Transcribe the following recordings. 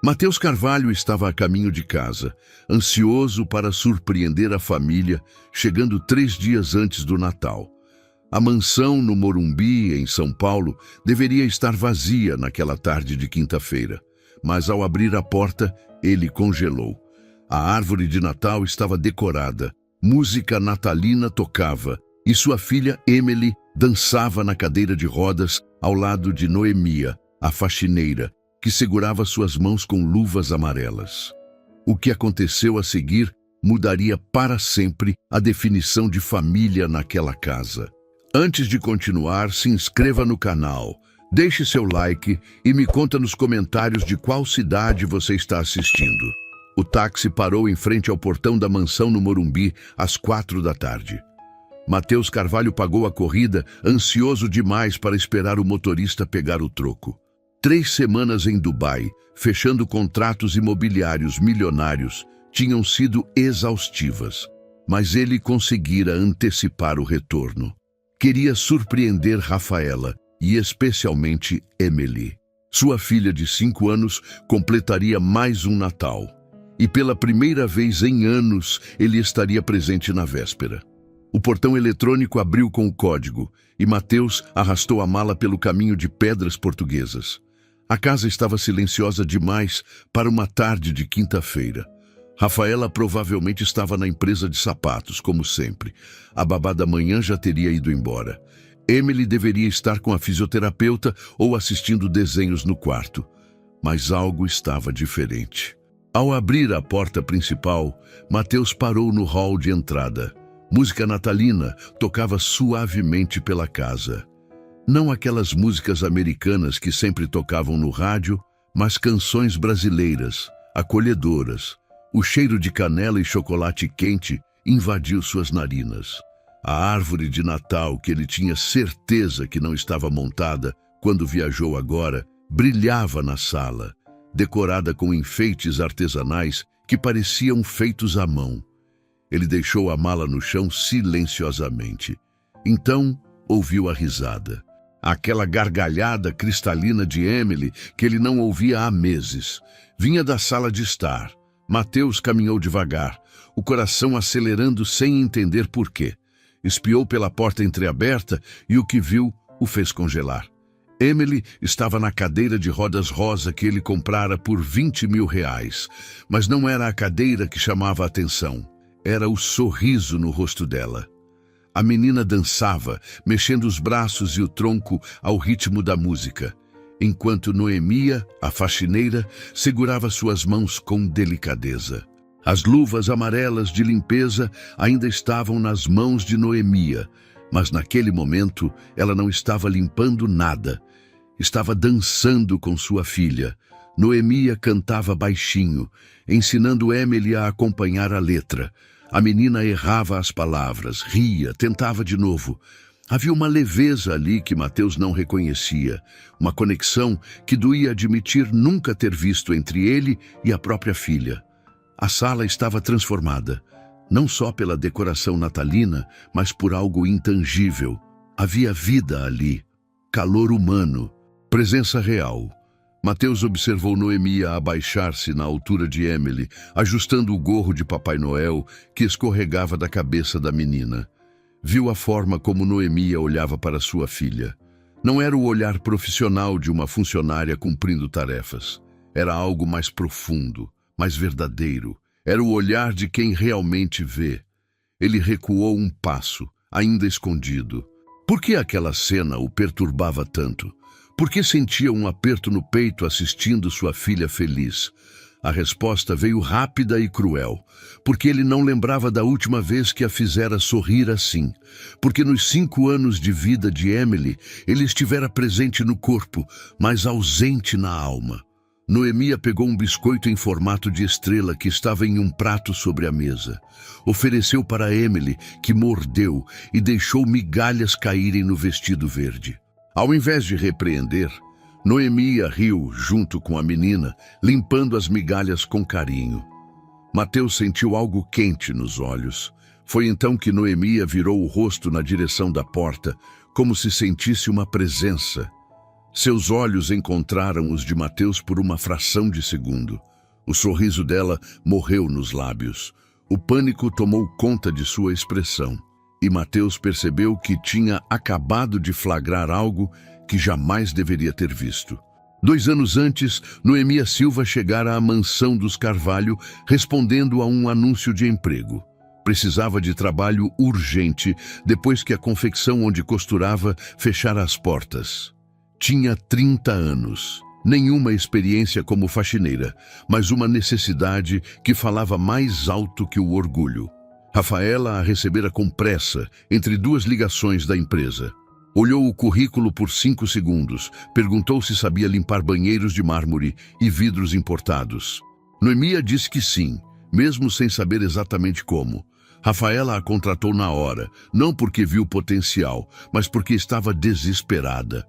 Mateus Carvalho estava a caminho de casa, ansioso para surpreender a família, chegando 3 dias antes do Natal. A mansão no Morumbi, em São Paulo, deveria estar vazia naquela tarde de quinta-feira, mas ao abrir a porta, ele congelou. A árvore de Natal estava decorada, música natalina tocava e sua filha Emily dançava na cadeira de rodas ao lado de Noemia, a faxineira, que segurava suas mãos com luvas amarelas. O que aconteceu a seguir mudaria para sempre a definição de família naquela casa. Antes de continuar, se inscreva no canal, deixe seu like e me conta nos comentários de qual cidade você está assistindo. O táxi parou em frente ao portão da mansão no Morumbi às 4 da tarde. Mateus Carvalho pagou a corrida, ansioso demais para esperar o motorista pegar o troco. 3 semanas em Dubai, fechando contratos imobiliários milionários, tinham sido exaustivas, mas ele conseguira antecipar o retorno. Queria surpreender Rafaela e especialmente Emily. Sua filha de 5 anos completaria mais um Natal. E pela primeira vez em anos, ele estaria presente na véspera. O portão eletrônico abriu com o código e Mateus arrastou a mala pelo caminho de pedras portuguesas. A casa estava silenciosa demais para uma tarde de quinta-feira. Rafaela provavelmente estava na empresa de sapatos, como sempre. A babá da manhã já teria ido embora. Emily deveria estar com a fisioterapeuta ou assistindo desenhos no quarto. Mas algo estava diferente. Ao abrir a porta principal, Mateus parou no hall de entrada. Música natalina tocava suavemente pela casa. Não aquelas músicas americanas que sempre tocavam no rádio, mas canções brasileiras, acolhedoras. O cheiro de canela e chocolate quente invadiu suas narinas. A árvore de Natal, que ele tinha certeza que não estava montada quando viajou agora, brilhava na sala, decorada com enfeites artesanais que pareciam feitos à mão. Ele deixou a mala no chão silenciosamente. Então, ouviu a risada. Aquela gargalhada cristalina de Emily que ele não ouvia há meses. Vinha da sala de estar. Mateus caminhou devagar, o coração acelerando sem entender por quê. Espiou pela porta entreaberta e o que viu o fez congelar. Emily estava na cadeira de rodas rosa que ele comprara por R$20.000, mas não era a cadeira que chamava a atenção. Era o sorriso no rosto dela. A menina dançava, mexendo os braços e o tronco ao ritmo da música, enquanto Noemia, a faxineira, segurava suas mãos com delicadeza. As luvas amarelas de limpeza ainda estavam nas mãos de Noemia, mas naquele momento ela não estava limpando nada. Estava dançando com sua filha. Noemia cantava baixinho, ensinando Emily a acompanhar a letra. A menina errava as palavras, ria, tentava de novo. Havia uma leveza ali que Mateus não reconhecia, uma conexão que doía admitir nunca ter visto entre ele e a própria filha. A sala estava transformada, não só pela decoração natalina, mas por algo intangível. Havia vida ali, calor humano, presença real. Mateus observou Noemia abaixar-se na altura de Emily, ajustando o gorro de Papai Noel que escorregava da cabeça da menina. Viu a forma como Noemia olhava para sua filha. Não era o olhar profissional de uma funcionária cumprindo tarefas. Era algo mais profundo, mais verdadeiro. Era o olhar de quem realmente vê. Ele recuou um passo, ainda escondido. Por que aquela cena o perturbava tanto? Por que sentia um aperto no peito assistindo sua filha feliz? A resposta veio rápida e cruel, porque ele não lembrava da última vez que a fizera sorrir assim, porque nos 5 anos de vida de Emily, ele estivera presente no corpo, mas ausente na alma. Noemia pegou um biscoito em formato de estrela que estava em um prato sobre a mesa. Ofereceu para Emily, que mordeu e deixou migalhas caírem no vestido verde. Ao invés de repreender, Noemia riu junto com a menina, limpando as migalhas com carinho. Mateus sentiu algo quente nos olhos. Foi então que Noemia virou o rosto na direção da porta, como se sentisse uma presença. Seus olhos encontraram os de Mateus por uma fração de segundo. O sorriso dela morreu nos lábios. O pânico tomou conta de sua expressão. E Mateus percebeu que tinha acabado de flagrar algo que jamais deveria ter visto. 2 anos antes, Noemia Silva chegara à mansão dos Carvalho respondendo a um anúncio de emprego. Precisava de trabalho urgente depois que a confecção onde costurava fechara as portas. Tinha 30 anos. Nenhuma experiência como faxineira, mas uma necessidade que falava mais alto que o orgulho. Rafaela a recebera com pressa, entre 2 ligações da empresa. Olhou o currículo por 5 segundos, perguntou se sabia limpar banheiros de mármore e vidros importados. Noemia disse que sim, mesmo sem saber exatamente como. Rafaela a contratou na hora, não porque viu potencial, mas porque estava desesperada.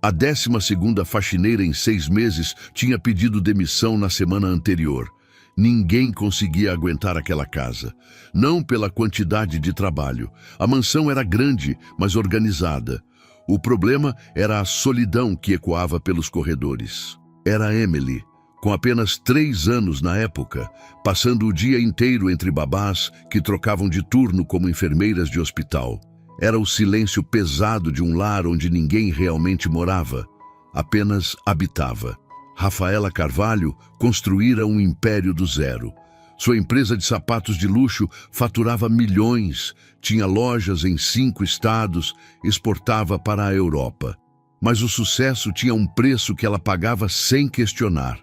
A 12ª faxineira em 6 meses tinha pedido demissão na semana anterior. Ninguém conseguia aguentar aquela casa. Não pela quantidade de trabalho. A mansão era grande, mas organizada. O problema era a solidão que ecoava pelos corredores. Era Emily, com apenas 3 anos na época, passando o dia inteiro entre babás que trocavam de turno como enfermeiras de hospital. Era o silêncio pesado de um lar onde ninguém realmente morava, apenas habitava. Rafaela Carvalho construíra um império do zero. Sua empresa de sapatos de luxo faturava milhões, tinha lojas em 5 estados, exportava para a Europa. Mas o sucesso tinha um preço que ela pagava sem questionar.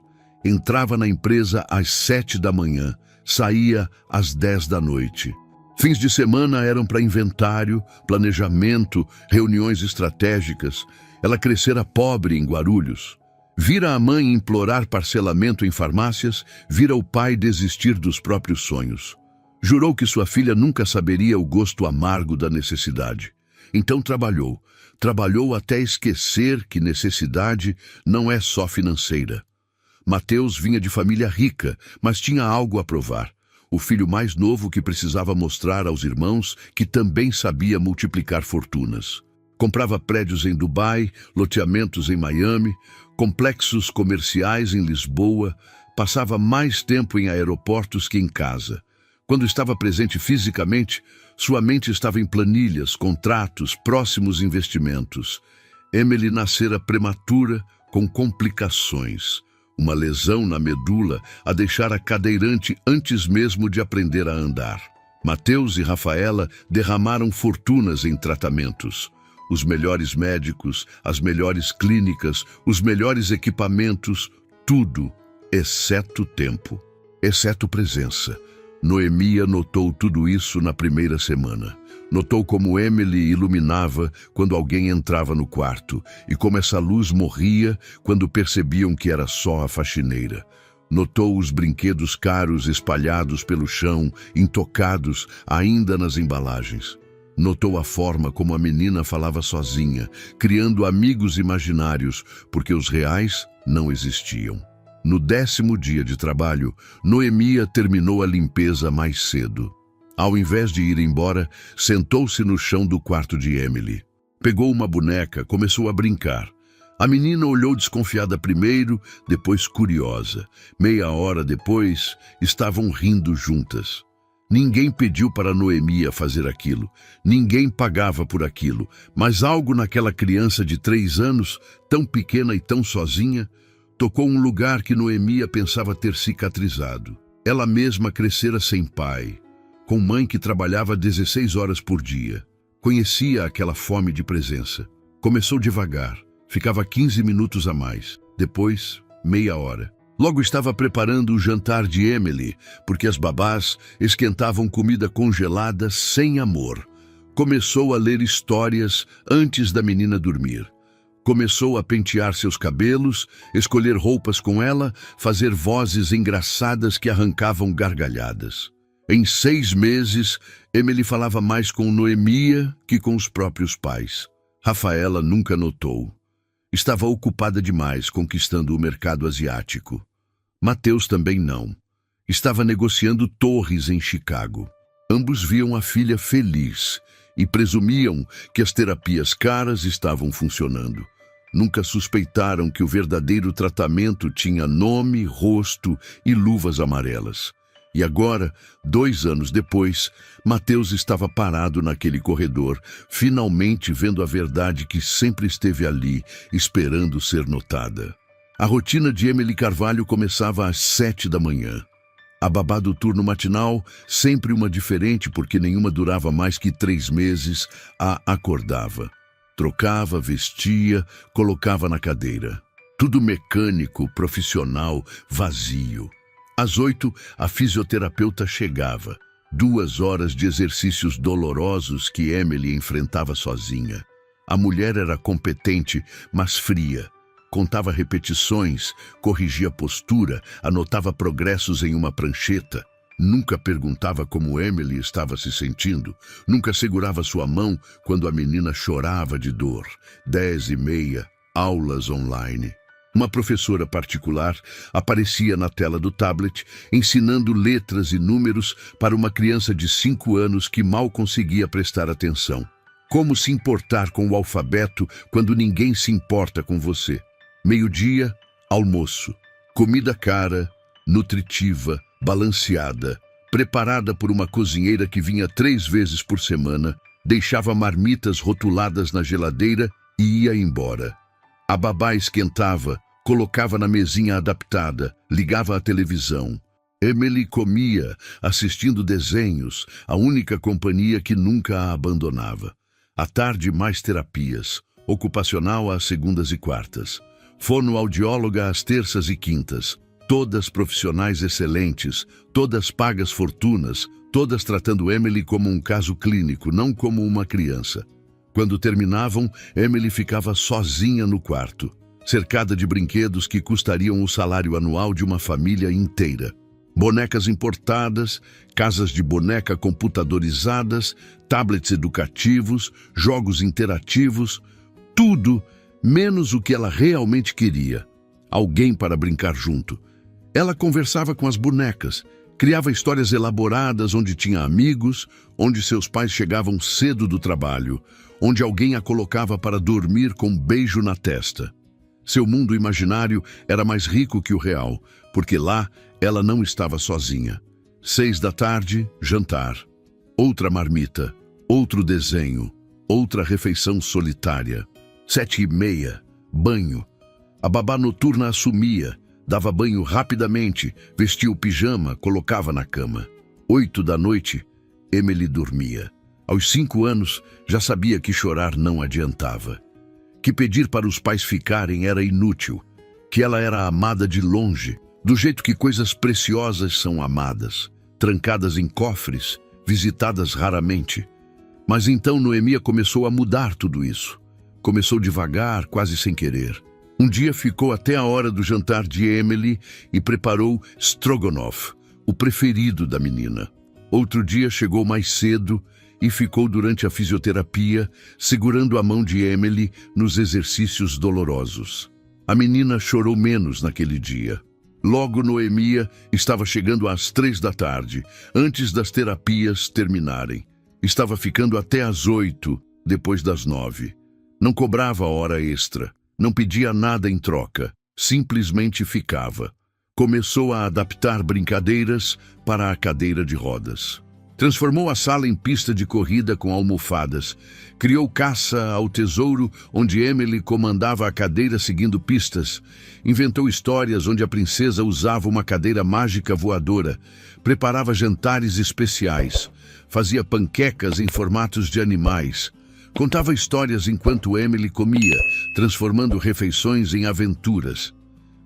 Entrava na empresa às 7 da manhã, saía às 10 da noite. Fins de semana eram para inventário, planejamento, reuniões estratégicas. Ela crescera pobre em Guarulhos. Vira a mãe implorar parcelamento em farmácias, vira o pai desistir dos próprios sonhos. Jurou que sua filha nunca saberia o gosto amargo da necessidade. Então trabalhou até esquecer que necessidade não é só financeira. Mateus vinha de família rica, mas tinha algo a provar. O filho mais novo que precisava mostrar aos irmãos que também sabia multiplicar fortunas. Comprava prédios em Dubai, loteamentos em Miami, complexos comerciais em Lisboa, passava mais tempo em aeroportos que em casa. Quando estava presente fisicamente, sua mente estava em planilhas, contratos, próximos investimentos. Emily nascera prematura, com complicações. Uma lesão na medula a deixara cadeirante antes mesmo de aprender a andar. Mateus e Rafaela derramaram fortunas em tratamentos. Os melhores médicos, as melhores clínicas, os melhores equipamentos, tudo, exceto tempo, exceto presença. Noemia notou tudo isso na primeira semana. Notou como Emily iluminava quando alguém entrava no quarto e como essa luz morria quando percebiam que era só a faxineira. Notou os brinquedos caros espalhados pelo chão, intocados ainda nas embalagens. Notou a forma como a menina falava sozinha, criando amigos imaginários, porque os reais não existiam. No 10º dia de trabalho, Noemia terminou a limpeza mais cedo. Ao invés de ir embora, sentou-se no chão do quarto de Emily. Pegou uma boneca, começou a brincar. A menina olhou desconfiada primeiro, depois curiosa. Meia hora depois, estavam rindo juntas. Ninguém pediu para Noemia fazer aquilo. Ninguém pagava por aquilo. Mas algo naquela criança de 3 anos, tão pequena e tão sozinha, tocou um lugar que Noemia pensava ter cicatrizado. Ela mesma crescera sem pai, com mãe que trabalhava 16 horas por dia. Conhecia aquela fome de presença. Começou devagar, ficava 15 minutos a mais, depois meia hora. Logo estava preparando o jantar de Emily, porque as babás esquentavam comida congelada sem amor. Começou a ler histórias antes da menina dormir. Começou a pentear seus cabelos, escolher roupas com ela, fazer vozes engraçadas que arrancavam gargalhadas. Em 6 meses, Emily falava mais com Noemia que com os próprios pais. Rafaela nunca notou. Estava ocupada demais conquistando o mercado asiático. Mateus também não. Estava negociando torres em Chicago. Ambos viam a filha feliz e presumiam que as terapias caras estavam funcionando. Nunca suspeitaram que o verdadeiro tratamento tinha nome, rosto e luvas amarelas. E agora, 2 anos depois, Mateus estava parado naquele corredor, finalmente vendo a verdade que sempre esteve ali, esperando ser notada. A rotina de Emily Carvalho começava às 7 da manhã. A babá do turno matinal, sempre uma diferente porque nenhuma durava mais que 3 meses, a acordava. Trocava, vestia, colocava na cadeira. Tudo mecânico, profissional, vazio. Às 8, a fisioterapeuta chegava. 2 horas de exercícios dolorosos que Emily enfrentava sozinha. A mulher era competente, mas fria. Contava repetições, corrigia postura, anotava progressos em uma prancheta. Nunca perguntava como Emily estava se sentindo. Nunca segurava sua mão quando a menina chorava de dor. 10h30, aulas online. Uma professora particular aparecia na tela do tablet, ensinando letras e números para uma criança de 5 anos que mal conseguia prestar atenção. Como se importar com o alfabeto quando ninguém se importa com você? Meio-dia, almoço. Comida cara, nutritiva, balanceada, preparada por uma cozinheira que vinha 3 vezes por semana, deixava marmitas rotuladas na geladeira e ia embora. A babá esquentava, colocava na mesinha adaptada, ligava a televisão. Emily comia, assistindo desenhos, a única companhia que nunca a abandonava. À tarde, mais terapias, ocupacional às segundas e quartas, fonoaudióloga às terças e quintas, todas profissionais excelentes, todas pagas fortunas, todas tratando Emily como um caso clínico, não como uma criança. Quando terminavam, Emily ficava sozinha no quarto, cercada de brinquedos que custariam o salário anual de uma família inteira. Bonecas importadas, casas de boneca computadorizadas, tablets educativos, jogos interativos, tudo menos o que ela realmente queria: alguém para brincar junto. Ela conversava com as bonecas, criava histórias elaboradas onde tinha amigos, onde seus pais chegavam cedo do trabalho, onde alguém a colocava para dormir com um beijo na testa. Seu mundo imaginário era mais rico que o real, porque lá ela não estava sozinha. 6 da tarde, jantar. Outra marmita, outro desenho, outra refeição solitária. 7h30, banho. A babá noturna assumia, dava banho rapidamente, vestia o pijama, colocava na cama. 8 da noite, Emily dormia. Aos 5 anos, já sabia que chorar não adiantava. Que pedir para os pais ficarem era inútil. Que ela era amada de longe, do jeito que coisas preciosas são amadas, trancadas em cofres, visitadas raramente. Mas então Noemia começou a mudar tudo isso. Começou devagar, quase sem querer. Um dia ficou até a hora do jantar de Emily e preparou Strogonoff, o preferido da menina. Outro dia chegou mais cedo e ficou durante a fisioterapia, segurando a mão de Emily nos exercícios dolorosos. A menina chorou menos naquele dia. Logo Noemia estava chegando às 3 da tarde, antes das terapias terminarem. Estava ficando até às 8, depois das 9. Não cobrava hora extra, não pedia nada em troca, simplesmente ficava. Começou a adaptar brincadeiras para a cadeira de rodas. Transformou a sala em pista de corrida com almofadas. Criou caça ao tesouro, onde Emily comandava a cadeira seguindo pistas. Inventou histórias onde a princesa usava uma cadeira mágica voadora. Preparava jantares especiais. Fazia panquecas em formatos de animais. Contava histórias enquanto Emily comia, transformando refeições em aventuras.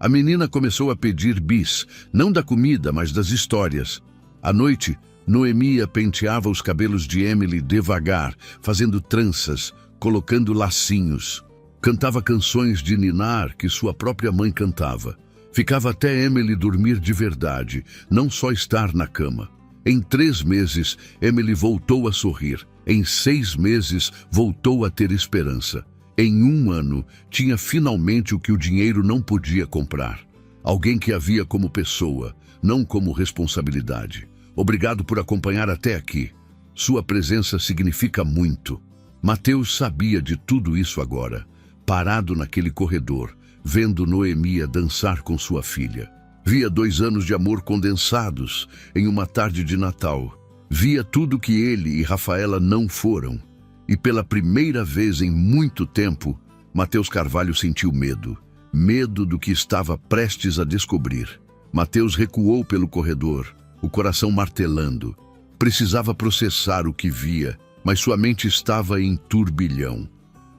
A menina começou a pedir bis, não da comida, mas das histórias. À noite, Noemia penteava os cabelos de Emily devagar, fazendo tranças, colocando lacinhos. Cantava canções de ninar que sua própria mãe cantava. Ficava até Emily dormir de verdade, não só estar na cama. Em 3 meses, Emily voltou a sorrir. Em 6 meses, voltou a ter esperança. Em 1 ano, tinha finalmente o que o dinheiro não podia comprar. Alguém que a via como pessoa, não como responsabilidade. Obrigado por acompanhar até aqui. Sua presença significa muito. Mateus sabia de tudo isso agora, parado naquele corredor, vendo Noemia dançar com sua filha. Via 2 anos de amor condensados em uma tarde de Natal. Via tudo que ele e Rafaela não foram. E pela primeira vez em muito tempo, Mateus Carvalho sentiu medo. Medo do que estava prestes a descobrir. Mateus recuou pelo corredor, o coração martelando. Precisava processar o que via, mas sua mente estava em turbilhão.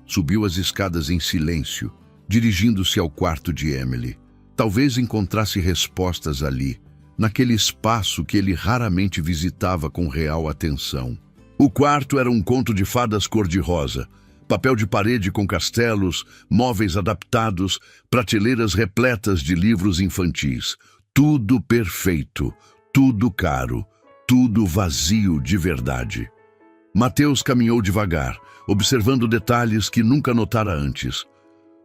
Subiu as escadas em silêncio, dirigindo-se ao quarto de Emily. Talvez encontrasse respostas ali, naquele espaço que ele raramente visitava com real atenção. O quarto era um conto de fadas cor-de-rosa. Papel de parede com castelos, móveis adaptados, prateleiras repletas de livros infantis. Tudo perfeito, tudo caro, tudo vazio de verdade. Mateus caminhou devagar, observando detalhes que nunca notara antes.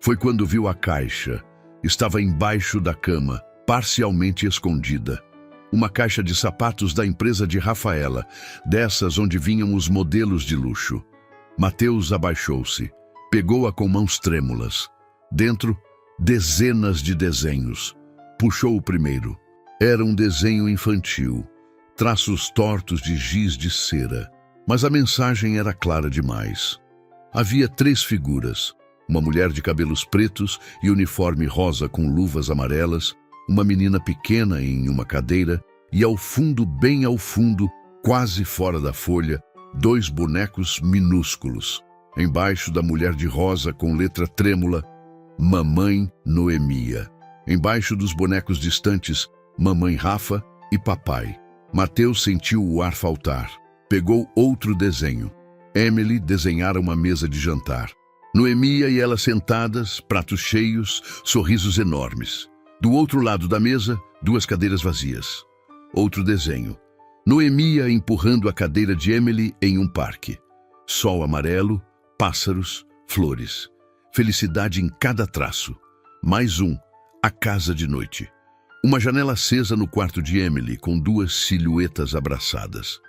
Foi quando viu a caixa. Estava embaixo da cama, parcialmente escondida. Uma caixa de sapatos da empresa de Rafaela, dessas onde vinham os modelos de luxo. Mateus abaixou-se, pegou-a com mãos trêmulas. Dentro, dezenas de desenhos. Puxou o primeiro. Era um desenho infantil, traços tortos de giz de cera. Mas a mensagem era clara demais. Havia 3 figuras, uma mulher de cabelos pretos e uniforme rosa com luvas amarelas, uma menina pequena em uma cadeira e ao fundo, bem ao fundo, quase fora da folha, 2 bonecos minúsculos. Embaixo da mulher de rosa com letra trêmula, Mamãe Noemia. Embaixo dos bonecos distantes, Mamãe Rafa e Papai. Mateus sentiu o ar faltar. Pegou outro desenho. Emily desenhara uma mesa de jantar. Noemia e ela sentadas, pratos cheios, sorrisos enormes. Do outro lado da mesa, 2 cadeiras vazias. Outro desenho. Noemia empurrando a cadeira de Emily em um parque. Sol amarelo, pássaros, flores. Felicidade em cada traço. Mais um, a casa de noite. Uma janela acesa no quarto de Emily, com 2 silhuetas abraçadas.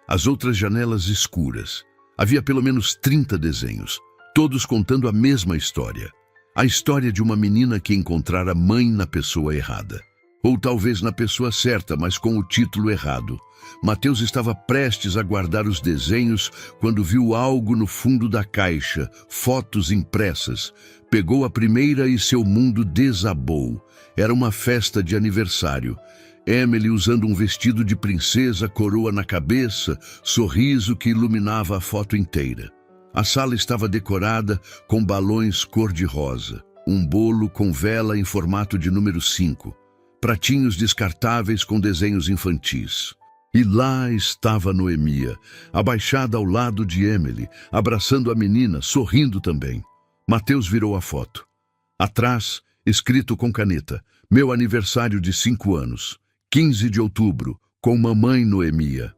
As outras janelas escuras. Havia pelo menos 30 desenhos, todos contando a mesma história. A história de uma menina que encontrara mãe na pessoa errada. Ou talvez na pessoa certa, mas com o título errado. Mateus estava prestes a guardar os desenhos quando viu algo no fundo da caixa, fotos impressas. Pegou a primeira e seu mundo desabou. Era uma festa de aniversário. Emily usando um vestido de princesa, coroa na cabeça, sorriso que iluminava a foto inteira. A sala estava decorada com balões cor-de-rosa, um bolo com vela em formato de número 5, pratinhos descartáveis com desenhos infantis. E lá estava Noemia, abaixada ao lado de Emily, abraçando a menina, sorrindo também. Mateus virou a foto. Atrás, escrito com caneta, meu aniversário de 5 anos. 15 de outubro, com Mamãe Noemia.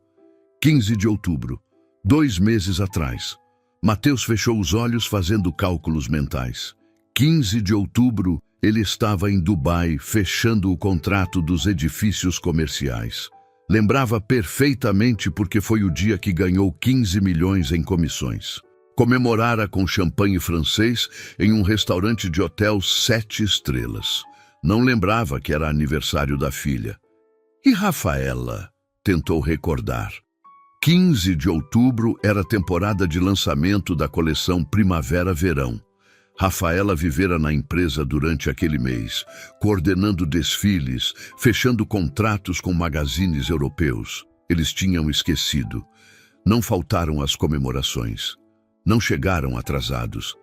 15 de outubro, 2 meses atrás. Mateus fechou os olhos fazendo cálculos mentais. 15 de outubro, ele estava em Dubai, fechando o contrato dos edifícios comerciais. Lembrava perfeitamente porque foi o dia que ganhou 15 milhões em comissões. Comemorara com champanhe francês em um restaurante de hotel 7 estrelas. Não lembrava que era aniversário da filha. E Rafaela? Tentou recordar. 15 de outubro era a temporada de lançamento da coleção Primavera-Verão. Rafaela vivera na empresa durante aquele mês, coordenando desfiles, fechando contratos com magazines europeus. Eles tinham esquecido. Não faltaram as comemorações. Não chegaram atrasados.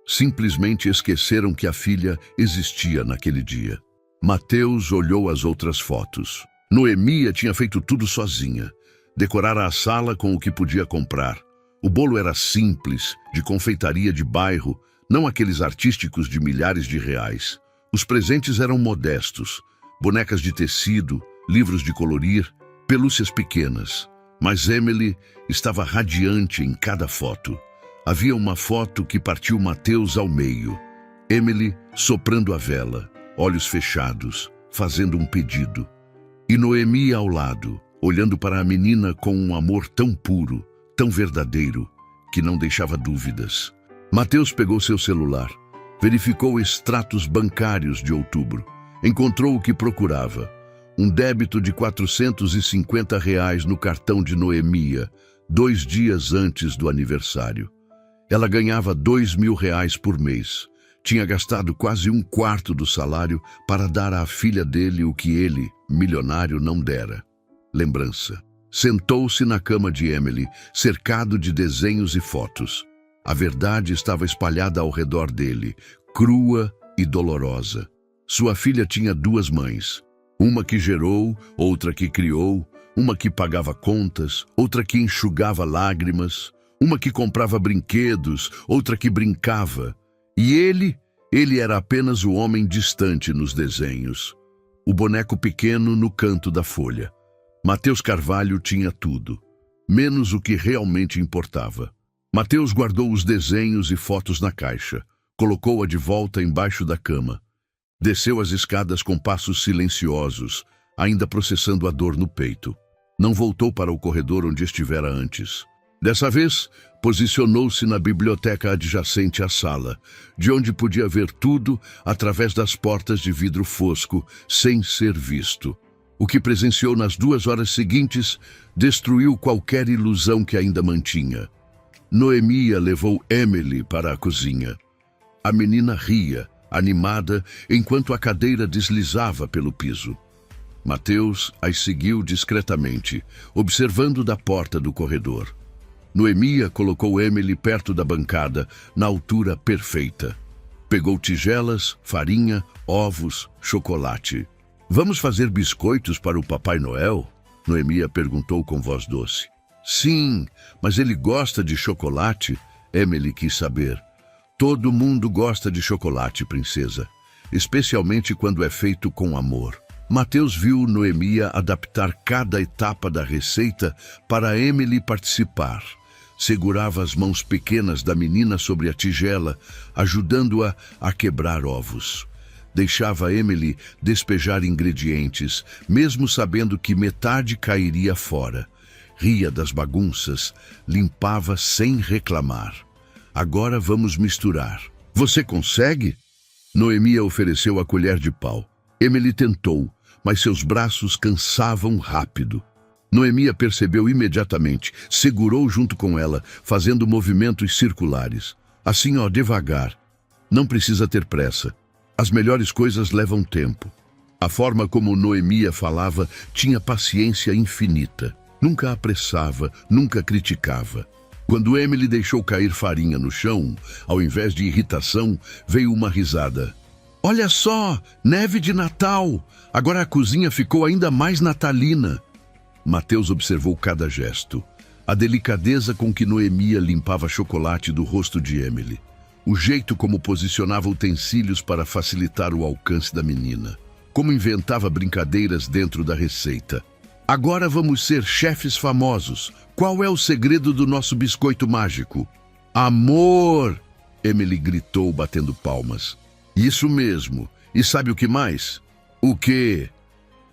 Simplesmente esqueceram que a filha existia naquele dia. Mateus olhou as outras fotos. Noemia tinha feito tudo sozinha. Decorara a sala com o que podia comprar. O bolo era simples, de confeitaria de bairro, não aqueles artísticos de milhares de reais. Os presentes eram modestos. Bonecas de tecido, livros de colorir, pelúcias pequenas. Mas Emily estava radiante em cada foto. Havia uma foto que partiu Mateus ao meio. Emily soprando a vela, olhos fechados, fazendo um pedido. E Noemia ao lado, olhando para a menina com um amor tão puro, tão verdadeiro, que não deixava dúvidas. Mateus pegou seu celular. Verificou extratos bancários de outubro. Encontrou o que procurava. Um débito de R$ 450 no cartão de Noemia, 2 dias antes do aniversário. Ela ganhava R$ 2.000 por mês. Tinha gastado quase 1/4 do salário para dar à filha dele o que ele, milionário, não dera. Lembrança. Sentou-se na cama de Emily, cercado de desenhos e fotos. A verdade estava espalhada ao redor dele, crua e dolorosa. Sua filha tinha 2 mães. Uma que gerou, outra que criou, uma que pagava contas, outra que enxugava lágrimas, uma que comprava brinquedos, outra que brincava. E ele era apenas o homem distante nos desenhos. O boneco pequeno no canto da folha. Mateus Carvalho tinha tudo, menos o que realmente importava. Mateus guardou os desenhos e fotos na caixa, colocou-a de volta embaixo da cama. Desceu as escadas com passos silenciosos, ainda processando a dor no peito. Não voltou para o corredor onde estivera antes. Dessa vez, posicionou-se na biblioteca adjacente à sala, de onde podia ver tudo através das portas de vidro fosco, sem ser visto. O que presenciou nas 2 horas seguintes destruiu qualquer ilusão que ainda mantinha. Noemia levou Emily para a cozinha. A menina ria, animada, enquanto a cadeira deslizava pelo piso. Mateus as seguiu discretamente, observando da porta do corredor. Noemia colocou Emily perto da bancada, na altura perfeita. Pegou tigelas, farinha, ovos, chocolate. "Vamos fazer biscoitos para o Papai Noel?" Noemia perguntou com voz doce. "Sim, mas ele gosta de chocolate?" Emily quis saber. "Todo mundo gosta de chocolate, princesa, especialmente quando é feito com amor." Mateus viu Noemia adaptar cada etapa da receita para Emily participar. Segurava as mãos pequenas da menina sobre a tigela, ajudando-a a quebrar ovos. Deixava Emily despejar ingredientes, mesmo sabendo que metade cairia fora. Ria das bagunças, limpava sem reclamar. "Agora vamos misturar." "Você consegue?" Noemia ofereceu a colher de pau. Emily tentou, mas seus braços cansavam rápido. Noemia percebeu imediatamente, segurou junto com ela, fazendo movimentos circulares. "Assim, devagar. Não precisa ter pressa. As melhores coisas levam tempo." A forma como Noemia falava tinha paciência infinita. Nunca apressava, nunca criticava. Quando Emily deixou cair farinha no chão, ao invés de irritação, veio uma risada. "Olha só, neve de Natal! Agora a cozinha ficou ainda mais natalina." Mateus observou cada gesto. A delicadeza com que Noemia limpava chocolate do rosto de Emily. O jeito como posicionava utensílios para facilitar o alcance da menina. Como inventava brincadeiras dentro da receita. "Agora vamos ser chefes famosos. Qual é o segredo do nosso biscoito mágico?" "Amor!" Emily gritou, batendo palmas. "Isso mesmo. E sabe o que mais?" "O quê?"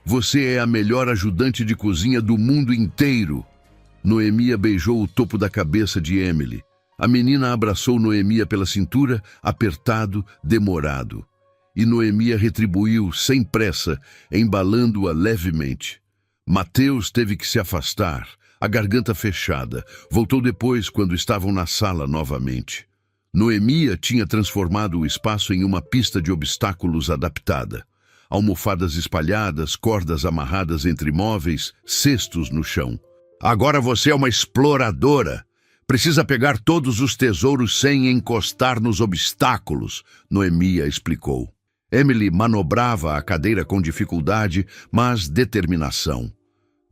"Você é a melhor ajudante de cozinha do mundo inteiro." Noemia beijou o topo da cabeça de Emily. A menina abraçou Noemia pela cintura, apertado, demorado. E Noemia retribuiu, sem pressa, embalando-a levemente. Mateus teve que se afastar, a garganta fechada. Voltou depois, quando estavam na sala novamente. Noemia tinha transformado o espaço em uma pista de obstáculos adaptada. Almofadas espalhadas, cordas amarradas entre móveis, cestos no chão. "Agora você é uma exploradora. Precisa pegar todos os tesouros sem encostar nos obstáculos", Noemia explicou. Emily manobrava a cadeira com dificuldade, mas determinação.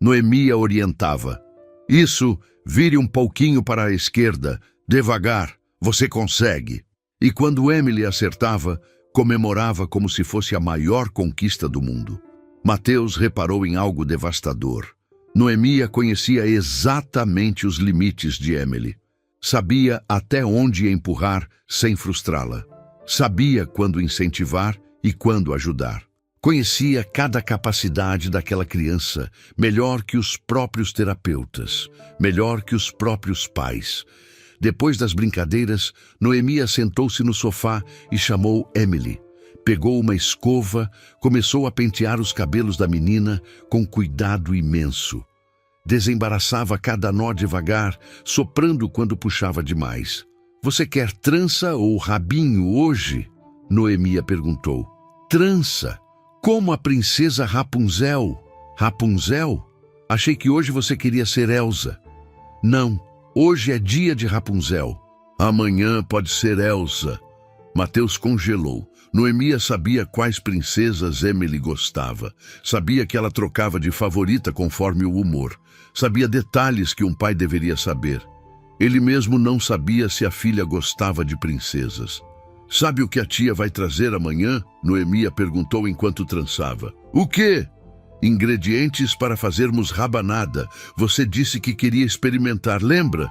Noemia orientava. "Isso, vire um pouquinho para a esquerda, devagar, você consegue." E quando Emily acertava, comemorava como se fosse a maior conquista do mundo. Mateus reparou em algo devastador. Noemia conhecia exatamente os limites de Emily. Sabia até onde empurrar sem frustrá-la. Sabia quando incentivar e quando ajudar. Conhecia cada capacidade daquela criança, melhor que os próprios terapeutas, melhor que os próprios pais. Depois das brincadeiras, Noemia sentou-se no sofá e chamou Emily. Pegou uma escova, começou a pentear os cabelos da menina com cuidado imenso. Desembaraçava cada nó devagar, soprando quando puxava demais. "Você quer trança ou rabinho hoje?" Noemia perguntou. "Trança, como a princesa Rapunzel." "Rapunzel? Achei que hoje você queria ser Elsa." "Não, hoje é dia de Rapunzel. Amanhã pode ser Elsa." Mateus congelou. Noemia sabia quais princesas Emily gostava. Sabia que ela trocava de favorita conforme o humor. Sabia detalhes que um pai deveria saber. Ele mesmo não sabia se a filha gostava de princesas. "Sabe o que a tia vai trazer amanhã?" Noemia perguntou enquanto trançava. "O quê?" "Ingredientes para fazermos rabanada. Você disse que queria experimentar, lembra?"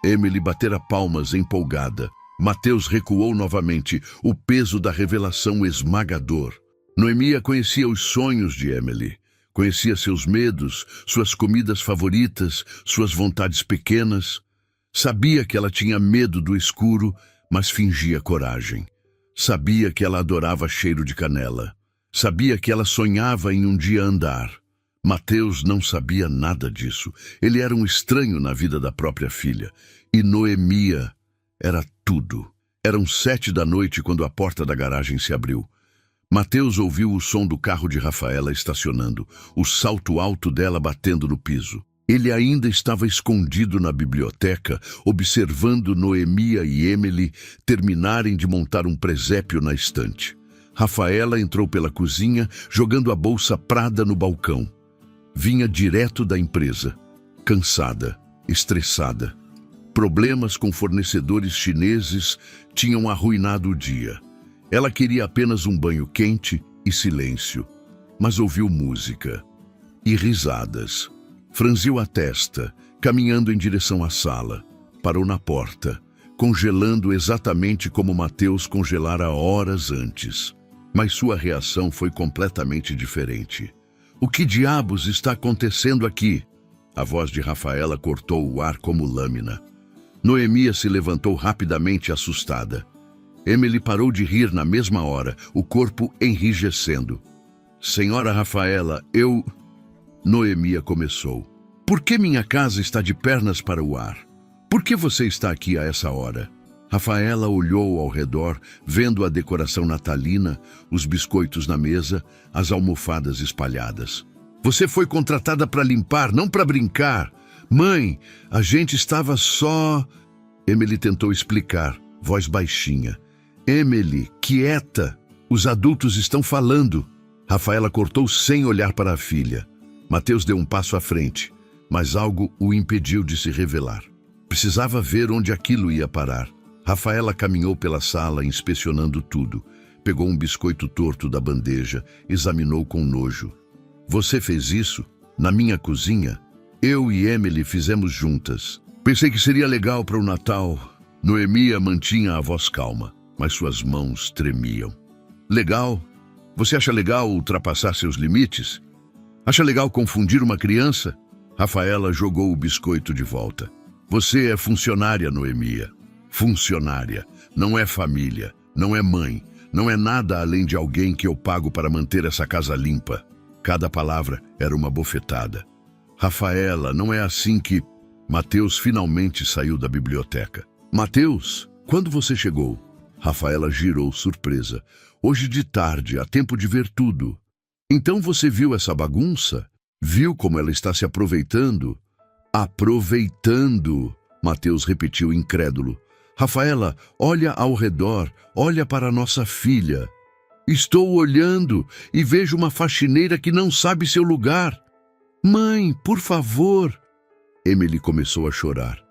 Emily batera palmas empolgada. Mateus recuou novamente, o peso da revelação esmagador. Noemia conhecia os sonhos de Emily. Conhecia seus medos, suas comidas favoritas, suas vontades pequenas. Sabia que ela tinha medo do escuro, mas fingia coragem. Sabia que ela adorava cheiro de canela. Sabia que ela sonhava em um dia andar. Mateus não sabia nada disso. Ele era um estranho na vida da própria filha. E Noemia era tudo. Eram 7 da noite quando a porta da garagem se abriu. Mateus ouviu o som do carro de Rafaela estacionando, o salto alto dela batendo no piso. Ele ainda estava escondido na biblioteca, observando Noemia e Emily terminarem de montar um presépio na estante. Rafaela entrou pela cozinha, jogando a bolsa Prada no balcão. Vinha direto da empresa, cansada, estressada. Problemas com fornecedores chineses tinham arruinado o dia. Ela queria apenas um banho quente e silêncio, mas ouviu música e risadas. Franziu a testa, caminhando em direção à sala. Parou na porta, congelando exatamente como Mateus congelara horas antes. Mas sua reação foi completamente diferente. "O que diabos está acontecendo aqui?" A voz de Rafaela cortou o ar como lâmina. Noemia se levantou rapidamente, assustada. Emily parou de rir na mesma hora, o corpo enrijecendo. "Senhora Rafaela, eu..." Noemia começou. "Por que minha casa está de pernas para o ar? Por que você está aqui a essa hora?" Rafaela olhou ao redor, vendo a decoração natalina, os biscoitos na mesa, as almofadas espalhadas. "Você foi contratada para limpar, não para brincar. Mãe, a gente estava só..." Emily tentou explicar, voz baixinha. "Emily, quieta. Os adultos estão falando." Rafaela cortou sem olhar para a filha. Mateus deu um passo à frente, mas algo o impediu de se revelar. Precisava ver onde aquilo ia parar. Rafaela caminhou pela sala, inspecionando tudo. Pegou um biscoito torto da bandeja, examinou com nojo. "Você fez isso? Na minha cozinha? Eu e Emily fizemos juntas. Pensei que seria legal para o Natal." Noemia mantinha a voz calma, mas suas mãos tremiam. "Legal? Você acha legal ultrapassar seus limites? Acha legal confundir uma criança?" Rafaela jogou o biscoito de volta. "Você é funcionária, Noemia. Funcionária. Não é família. Não é mãe. Não é nada além de alguém que eu pago para manter essa casa limpa." Cada palavra era uma bofetada. "Rafaela, não é assim que..." Mateus finalmente saiu da biblioteca. "Mateus, quando você chegou?" Rafaela girou surpresa. "Hoje de tarde, há tempo de ver tudo." "Então você viu essa bagunça? Viu como ela está se aproveitando?" "Aproveitando?" Mateus repetiu incrédulo. "Rafaela, olha ao redor, olha para nossa filha." "Estou olhando e vejo uma faxineira que não sabe seu lugar." "Mãe, por favor." Emily começou a chorar.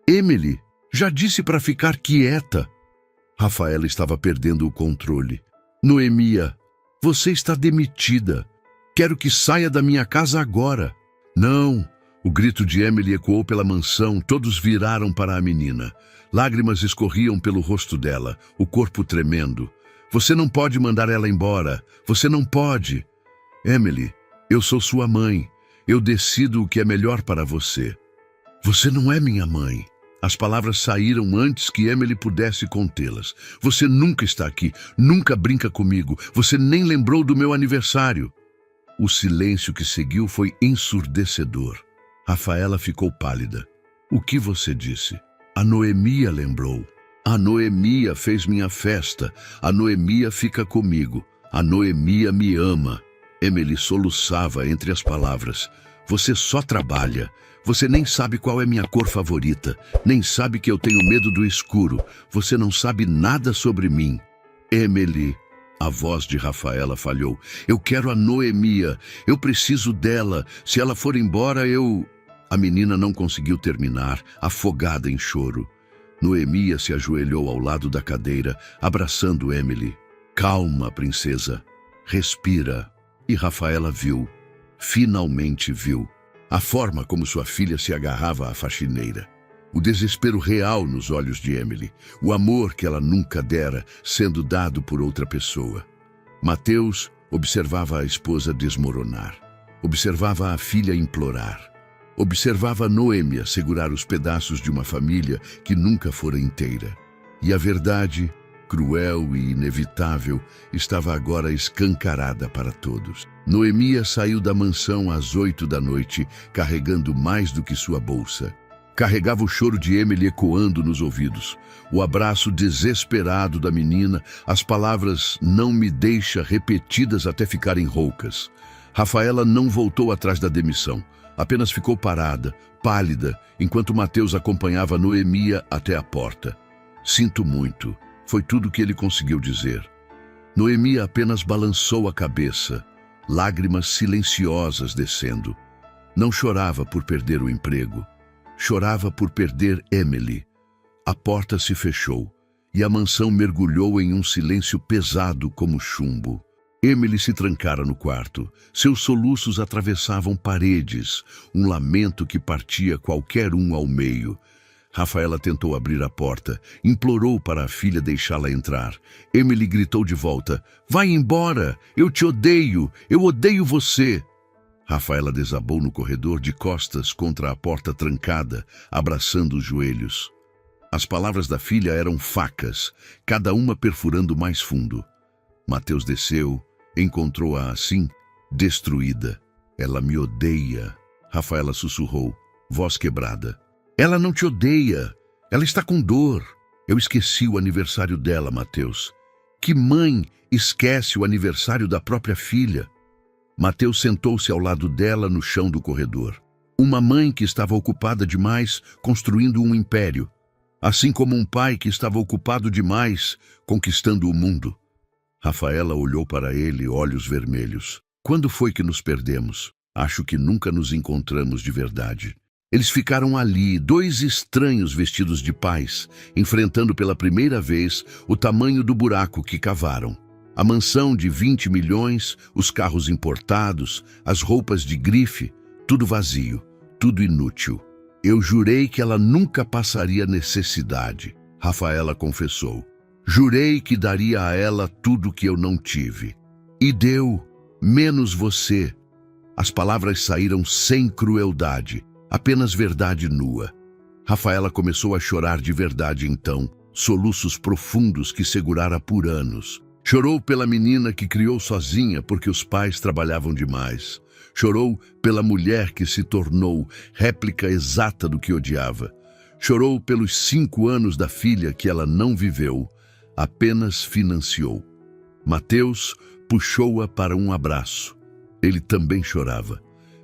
"Emily, já disse para ficar quieta." Rafaela estava perdendo o controle. "Noemia, você está demitida. Quero que saia da minha casa agora." "Não." O grito de Emily ecoou pela mansão, todos viraram para a menina. Lágrimas escorriam pelo rosto dela, o corpo tremendo. "Você não pode mandar ela embora. Você não pode." "Emily, eu sou sua mãe. Eu decido o que é melhor para você." "Você não é minha mãe." As palavras saíram antes que Emily pudesse contê-las. Você nunca está aqui, nunca brinca comigo, você nem lembrou do meu aniversário. O silêncio que seguiu foi ensurdecedor. Rafaela ficou pálida. O que você disse? A Noemia lembrou. A Noemia fez minha festa. A Noemia fica comigo. A Noemia me ama. Emily soluçava entre as palavras. Você só trabalha. Você nem sabe qual é minha cor favorita. Nem sabe que eu tenho medo do escuro. Você não sabe nada sobre mim. Emily, a voz de Rafaela falhou. Eu quero a Noemia. Eu preciso dela. Se ela for embora, eu... A menina não conseguiu terminar, afogada em choro. Noemia se ajoelhou ao lado da cadeira, abraçando Emily. Calma, princesa. Respira. E Rafaela viu. Finalmente viu. A forma como sua filha se agarrava à faxineira. O desespero real nos olhos de Emily. O amor que ela nunca dera, sendo dado por outra pessoa. Mateus observava a esposa desmoronar. Observava a filha implorar. Observava Noêmia segurar os pedaços de uma família que nunca fora inteira. E a verdade, cruel e inevitável, estava agora escancarada para todos. Noemia saiu da mansão às 8 da noite, carregando mais do que sua bolsa. Carregava o choro de Emily ecoando nos ouvidos, o abraço desesperado da menina, as palavras "não me deixa" repetidas até ficarem roucas. Rafaela não voltou atrás da demissão. Apenas ficou parada, pálida, enquanto Mateus acompanhava Noemia até a porta. Sinto muito, foi tudo que ele conseguiu dizer. Noemia apenas balançou a cabeça, lágrimas silenciosas descendo. Não chorava por perder o emprego, chorava por perder Emily. A porta se fechou e a mansão mergulhou em um silêncio pesado como chumbo. Emily se trancara no quarto. Seus soluços atravessavam paredes, um lamento que partia qualquer um ao meio. Rafaela tentou abrir a porta, implorou para a filha deixá-la entrar. Emily gritou de volta: "Vai embora! Eu te odeio! Eu odeio você!" Rafaela desabou no corredor de costas contra a porta trancada, abraçando os joelhos. As palavras da filha eram facas, cada uma perfurando mais fundo. Mateus desceu, encontrou-a assim, destruída. "Ela me odeia", Rafaela sussurrou, voz quebrada. "Ela não te odeia. Ela está com dor. Eu esqueci o aniversário dela, Mateus. Que mãe esquece o aniversário da própria filha?" Mateus sentou-se ao lado dela no chão do corredor. Uma mãe que estava ocupada demais construindo um império, assim como um pai que estava ocupado demais conquistando o mundo. Rafaela olhou para ele, olhos vermelhos. "Quando foi que nos perdemos? Acho que nunca nos encontramos de verdade." Eles ficaram ali, dois estranhos vestidos de paz, enfrentando pela primeira vez o tamanho do buraco que cavaram. A mansão de 20 milhões, os carros importados, as roupas de grife, tudo vazio, tudo inútil. "Eu jurei que ela nunca passaria necessidade", Rafaela confessou. "Jurei que daria a ela tudo que eu não tive. E deu, menos você." As palavras saíram sem crueldade, apenas verdade nua. Rafaela começou a chorar de verdade então, soluços profundos que segurara por anos. Chorou pela menina que criou sozinha porque os pais trabalhavam demais. Chorou pela mulher que se tornou réplica exata do que odiava. Chorou pelos 5 anos da filha que ela não viveu, apenas financiou. Mateus puxou-a para um abraço. Ele também chorava.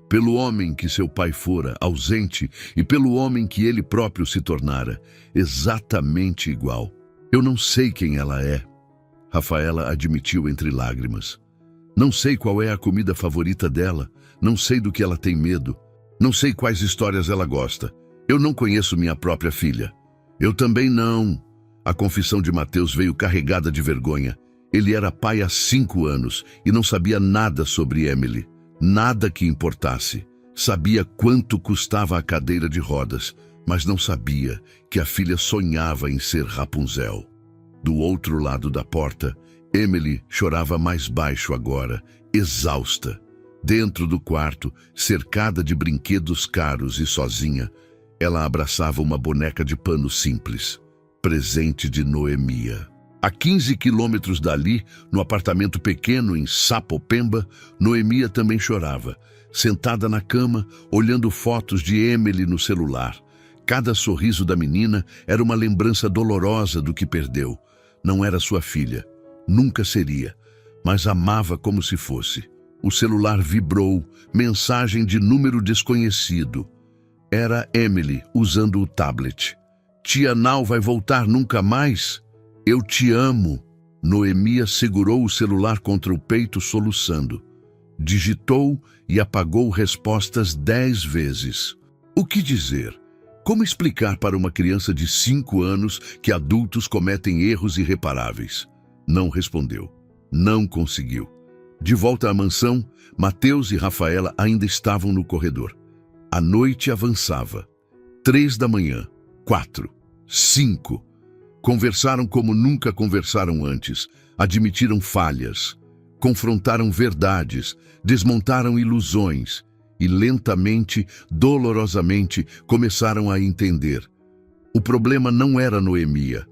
Pelo homem que seu pai fora, ausente, e pelo homem que ele próprio se tornara, exatamente igual. "Eu não sei quem ela é", Rafaela admitiu entre lágrimas. "Não sei qual é a comida favorita dela, não sei do que ela tem medo, não sei quais histórias ela gosta. Eu não conheço minha própria filha." "Eu também não." A confissão de Mateus veio carregada de vergonha. Ele era pai há 5 anos e não sabia nada sobre Emily, nada que importasse. Sabia quanto custava a cadeira de rodas, mas não sabia que a filha sonhava em ser Rapunzel. Do outro lado da porta, Emily chorava mais baixo agora, exausta. Dentro do quarto, cercada de brinquedos caros e sozinha, Ela abraçava uma boneca de pano simples, presente de Noemia. A 15 quilômetros dali, no apartamento pequeno em Sapopemba, Noemia também chorava, sentada na cama, olhando fotos de Emily no celular. Cada sorriso da menina era uma lembrança dolorosa do que perdeu. Não era sua filha, nunca seria, mas amava como se fosse. O celular vibrou, mensagem de número desconhecido. Era Emily usando o tablet. Tia Nau vai voltar nunca mais? Eu te amo. Noemia segurou o celular contra o peito, soluçando. Digitou e apagou respostas 10 vezes. O que dizer? Como explicar para uma criança de 5 anos que adultos cometem erros irreparáveis? Não respondeu. Não conseguiu. De volta à mansão, Mateus e Rafaela ainda estavam no corredor. A noite avançava. 3 da manhã, 4, 5. Conversaram como nunca conversaram antes. Admitiram falhas. Confrontaram verdades. Desmontaram ilusões. E lentamente, dolorosamente, começaram a entender. O problema não era Noemia.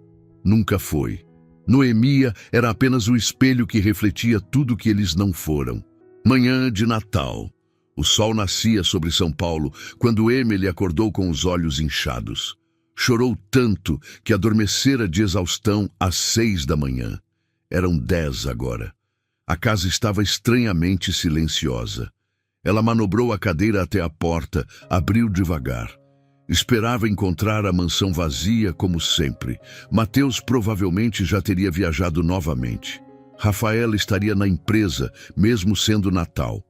Nunca foi. Noemia era apenas o espelho que refletia tudo que eles não foram. Manhã de Natal. O sol nascia sobre São Paulo quando Emily acordou com os olhos inchados. Chorou tanto que adormecera de exaustão às 6 da manhã. Eram 10 agora. A casa estava estranhamente silenciosa. Ela manobrou a cadeira até a porta, abriu devagar. Esperava encontrar a mansão vazia como sempre. Mateus provavelmente já teria viajado novamente. Rafaela estaria na empresa, mesmo sendo Natal.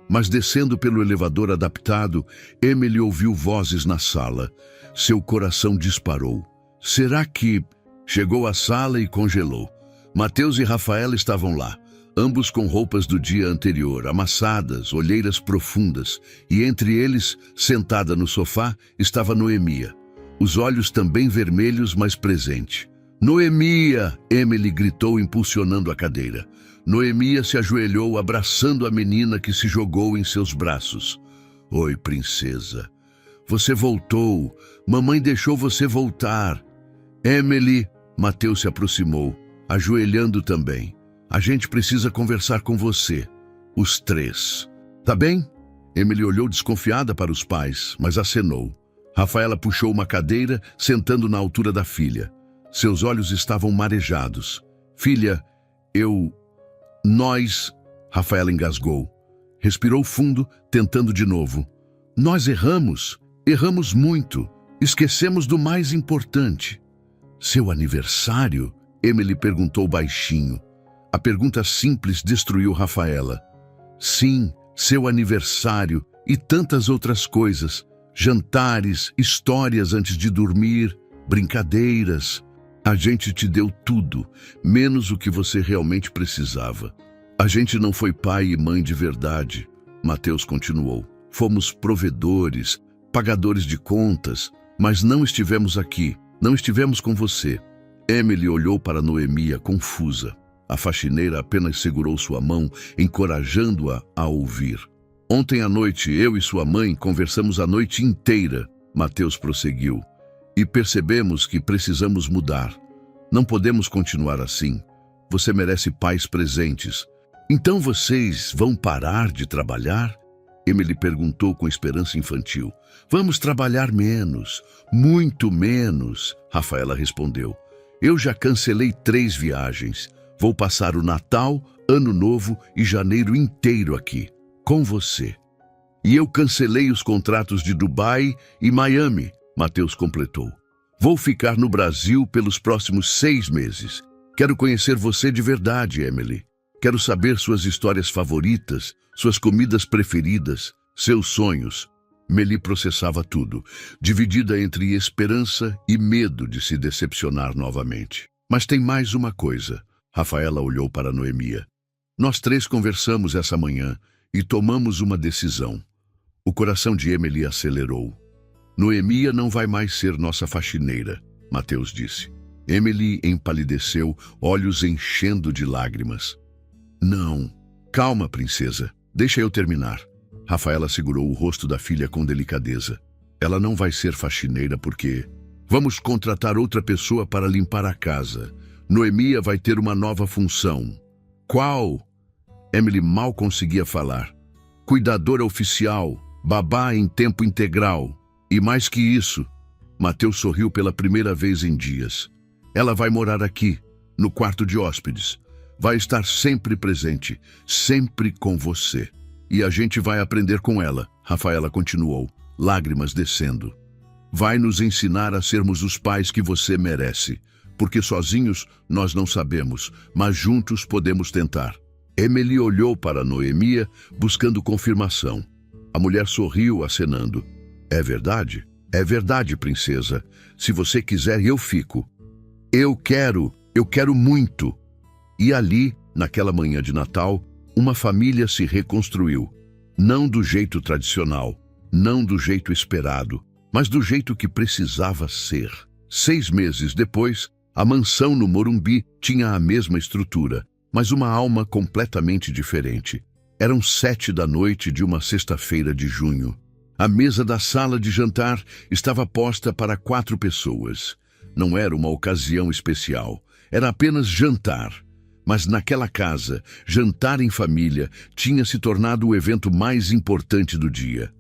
Mas descendo pelo elevador adaptado, Emily ouviu vozes na sala. Seu coração disparou. Será que... Chegou à sala e congelou. Mateus e Rafaela estavam lá. Ambos com roupas do dia anterior, amassadas, olheiras profundas, e entre eles, sentada no sofá, estava Noemia. Os olhos também vermelhos, mas presente. Noemia! Emily gritou, impulsionando a cadeira. Noemia se ajoelhou, abraçando a menina que se jogou em seus braços. Oi, princesa. Você voltou. Mamãe deixou você voltar. Emily! Mateus se aproximou, ajoelhando também. A gente precisa conversar com você. Os 3. Tá bem? Emily olhou desconfiada para os pais, mas acenou. Rafaela puxou uma cadeira, sentando na altura da filha. Seus olhos estavam marejados. Filha, Nós... Rafaela engasgou. Respirou fundo, tentando de novo. Nós erramos. Erramos muito. Esquecemos do mais importante. Seu aniversário? Emily perguntou baixinho. A pergunta simples destruiu Rafaela. Sim, seu aniversário e tantas outras coisas. Jantares, histórias antes de dormir, brincadeiras. A gente te deu tudo, menos o que você realmente precisava. A gente não foi pai e mãe de verdade, Mateus continuou. Fomos provedores, pagadores de contas, mas não estivemos aqui, não estivemos com você. Emily olhou para Noemia, confusa. A faxineira apenas segurou sua mão, encorajando-a a ouvir. Ontem à noite, eu e sua mãe conversamos a noite inteira, Mateus prosseguiu, e percebemos que precisamos mudar. Não podemos continuar assim. Você merece pais presentes. Então vocês vão parar de trabalhar? Emily perguntou com esperança infantil. Vamos trabalhar menos, muito menos, Rafaela respondeu. Eu já cancelei 3 viagens. Vou passar o Natal, Ano Novo e janeiro inteiro aqui, com você. E eu cancelei os contratos de Dubai e Miami, Mateus completou. Vou ficar no Brasil pelos próximos 6 meses. Quero conhecer você de verdade, Emily. Quero saber suas histórias favoritas, suas comidas preferidas, seus sonhos. Meli processava tudo, dividida entre esperança e medo de se decepcionar novamente. Mas tem mais uma coisa. Rafaela olhou para Noemia. Nós 3 conversamos essa manhã e tomamos uma decisão. O coração de Emily acelerou. Noemia não vai mais ser nossa faxineira, Mateus disse. Emily empalideceu, olhos enchendo de lágrimas. Não. Calma, princesa. Deixa eu terminar. Rafaela segurou o rosto da filha com delicadeza. Ela não vai ser faxineira porque vamos contratar outra pessoa para limpar a casa. Noemia vai ter uma nova função. Qual? Emily mal conseguia falar. Cuidadora oficial, babá em tempo integral. E mais que isso, Mateus sorriu pela primeira vez em dias. Ela vai morar aqui, no quarto de hóspedes. Vai estar sempre presente, sempre com você. E a gente vai aprender com ela, Rafaela continuou, lágrimas descendo. Vai nos ensinar a sermos os pais que você merece, porque sozinhos nós não sabemos, mas juntos podemos tentar. Emily olhou para Noemia, buscando confirmação. A mulher sorriu, acenando. É verdade? É verdade, princesa. Se você quiser, eu fico. Eu quero muito. E ali, naquela manhã de Natal, uma família se reconstruiu. Não do jeito tradicional, não do jeito esperado, mas do jeito que precisava ser. 6 meses depois, a mansão no Morumbi tinha a mesma estrutura, mas uma alma completamente diferente. Eram 7 da noite de uma sexta-feira de junho. A mesa da sala de jantar estava posta para 4 pessoas. Não era uma ocasião especial, era apenas jantar. Mas naquela casa, jantar em família tinha se tornado o evento mais importante do dia.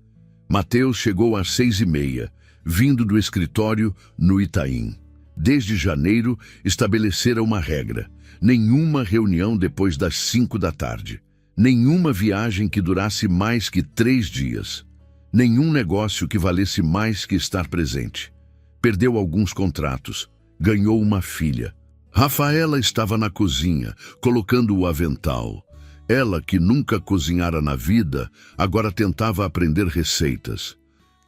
Mateus chegou às 6h30, vindo do escritório no Itaim. Desde janeiro, estabelecera uma regra. Nenhuma reunião depois das 5 da tarde. Nenhuma viagem que durasse mais que 3 dias. Nenhum negócio que valesse mais que estar presente. Perdeu alguns contratos. Ganhou uma filha. Rafaela estava na cozinha, colocando o avental. Ela, que nunca cozinhara na vida, agora tentava aprender receitas.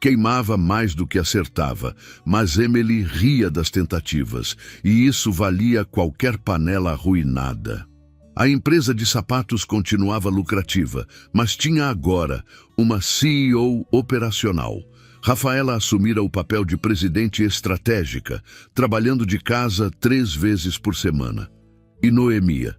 Queimava mais do que acertava, mas Emily ria das tentativas, e isso valia qualquer panela arruinada. A empresa de sapatos continuava lucrativa, mas tinha agora uma CEO operacional. Rafaela assumira o papel de presidente estratégica, trabalhando de casa 3 vezes por semana. E Noemia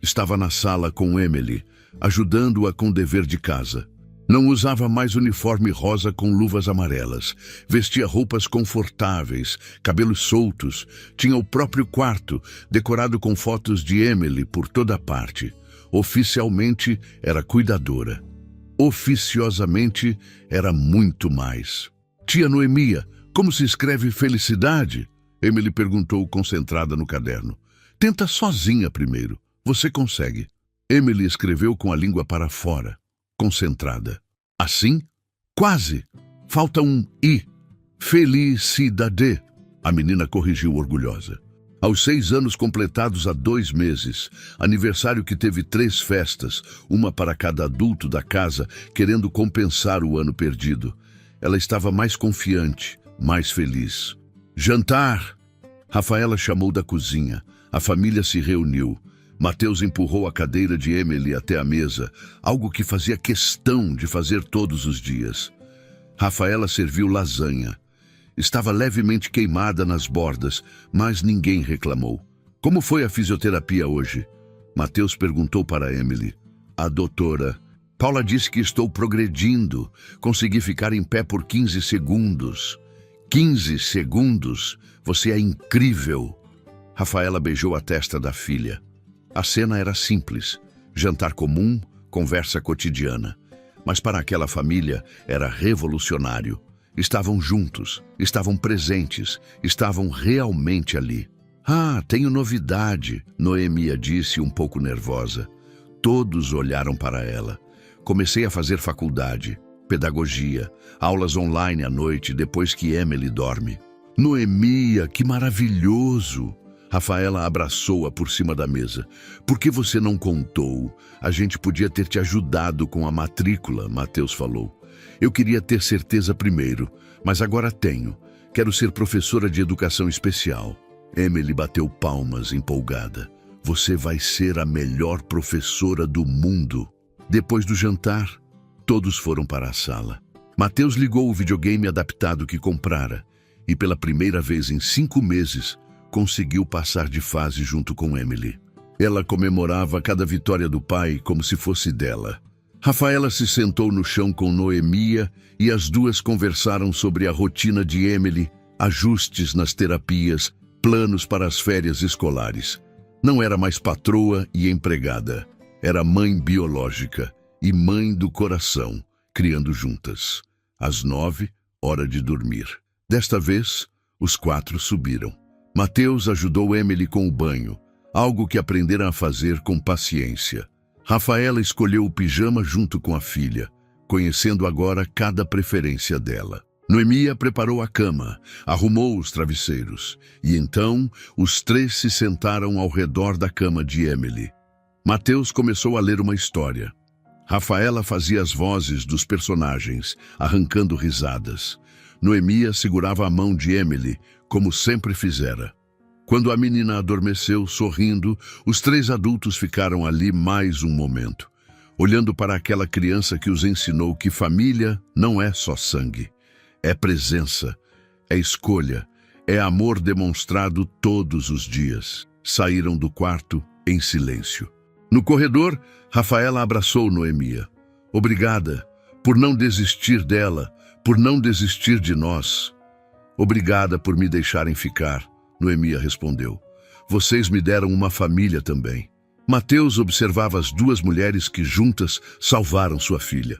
estava na sala com Emily, ajudando-a com o dever de casa. Não usava mais uniforme rosa com luvas amarelas. Vestia roupas confortáveis, cabelos soltos. Tinha o próprio quarto, decorado com fotos de Emily por toda parte. Oficialmente era cuidadora. Oficiosamente era muito mais. Tia Noemia, como se escreve felicidade? Emily perguntou, concentrada no caderno. Tenta sozinha primeiro. Você consegue. Emily escreveu com a língua para fora, concentrada. Assim? Quase. Falta um I. Felicidade. A menina corrigiu orgulhosa. Aos 6 anos completados há 2 meses, aniversário que teve 3 festas, uma para cada adulto da casa, querendo compensar o ano perdido. Ela estava mais confiante, mais feliz. Jantar! Rafaela chamou da cozinha. A família se reuniu. Mateus empurrou a cadeira de Emily até a mesa, algo que fazia questão de fazer todos os dias. Rafaela serviu lasanha. Estava levemente queimada nas bordas, mas ninguém reclamou. Como foi a fisioterapia hoje? Mateus perguntou para Emily. A doutora. Paula disse que estou progredindo. Consegui ficar em pé por 15 segundos. 15 segundos? Você é incrível. Rafaela beijou a testa da filha. A cena era simples. Jantar comum, conversa cotidiana. Mas para aquela família era revolucionário. Estavam juntos, estavam presentes, estavam realmente ali. Ah, tenho novidade, Noemia disse um pouco nervosa. Todos olharam para ela. Comecei a fazer faculdade, pedagogia, aulas online à noite depois que Emily dorme. Noemia, que maravilhoso! Rafaela abraçou-a por cima da mesa. Por que você não contou? A gente podia ter te ajudado com a matrícula, Mateus falou. Eu queria ter certeza primeiro, mas agora tenho. Quero ser professora de educação especial. Emily bateu palmas, empolgada. Você vai ser a melhor professora do mundo. Depois do jantar, todos foram para a sala. Mateus ligou o videogame adaptado que comprara e pela primeira vez em 5 meses conseguiu passar de fase junto com Emily. Ela comemorava cada vitória do pai como se fosse dela. Rafaela se sentou no chão com Noemia e as duas conversaram sobre a rotina de Emily, ajustes nas terapias, planos para as férias escolares. Não era mais patroa e empregada, era mãe biológica e mãe do coração, criando juntas. Às 9, hora de dormir. Desta vez, os 4 subiram. Mateus ajudou Emily com o banho, algo que aprenderam a fazer com paciência. Rafaela escolheu o pijama junto com a filha, conhecendo agora cada preferência dela. Noemia preparou a cama, arrumou os travesseiros, e então os 3 se sentaram ao redor da cama de Emily. Mateus começou a ler uma história. Rafaela fazia as vozes dos personagens, arrancando risadas. Noemia segurava a mão de Emily, como sempre fizera. Quando a menina adormeceu, sorrindo, os 3 adultos ficaram ali mais um momento, olhando para aquela criança que os ensinou que família não é só sangue. É presença, é escolha, é amor demonstrado todos os dias. Saíram do quarto em silêncio. No corredor, Rafaela abraçou Noemia. Obrigada por não desistir dela, por não desistir de nós. Obrigada por me deixarem ficar, Noemia respondeu. Vocês me deram uma família também. Mateus observava as 2 mulheres que juntas salvaram sua filha.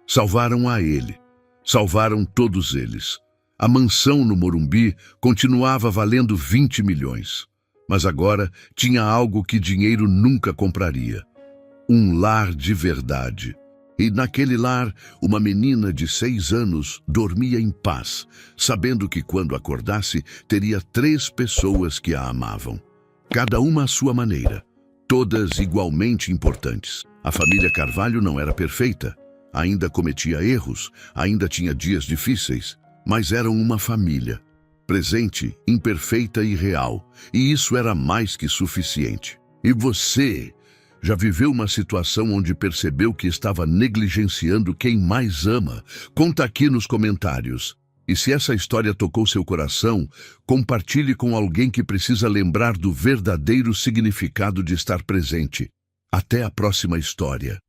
Salvaram a ele. Salvaram todos eles. A mansão no Morumbi continuava valendo 20 milhões. Mas agora tinha algo que dinheiro nunca compraria. Um lar de verdade. E naquele lar, uma menina de 6 anos dormia em paz, sabendo que quando acordasse, teria 3 pessoas que a amavam. Cada uma à sua maneira. Todas igualmente importantes. A família Carvalho não era perfeita. Ainda cometia erros, ainda tinha dias difíceis, mas eram uma família, presente, imperfeita e real, e isso era mais que suficiente. E você já viveu uma situação onde percebeu que estava negligenciando quem mais ama? Conta aqui nos comentários. E se essa história tocou seu coração, compartilhe com alguém que precisa lembrar do verdadeiro significado de estar presente. Até a próxima história.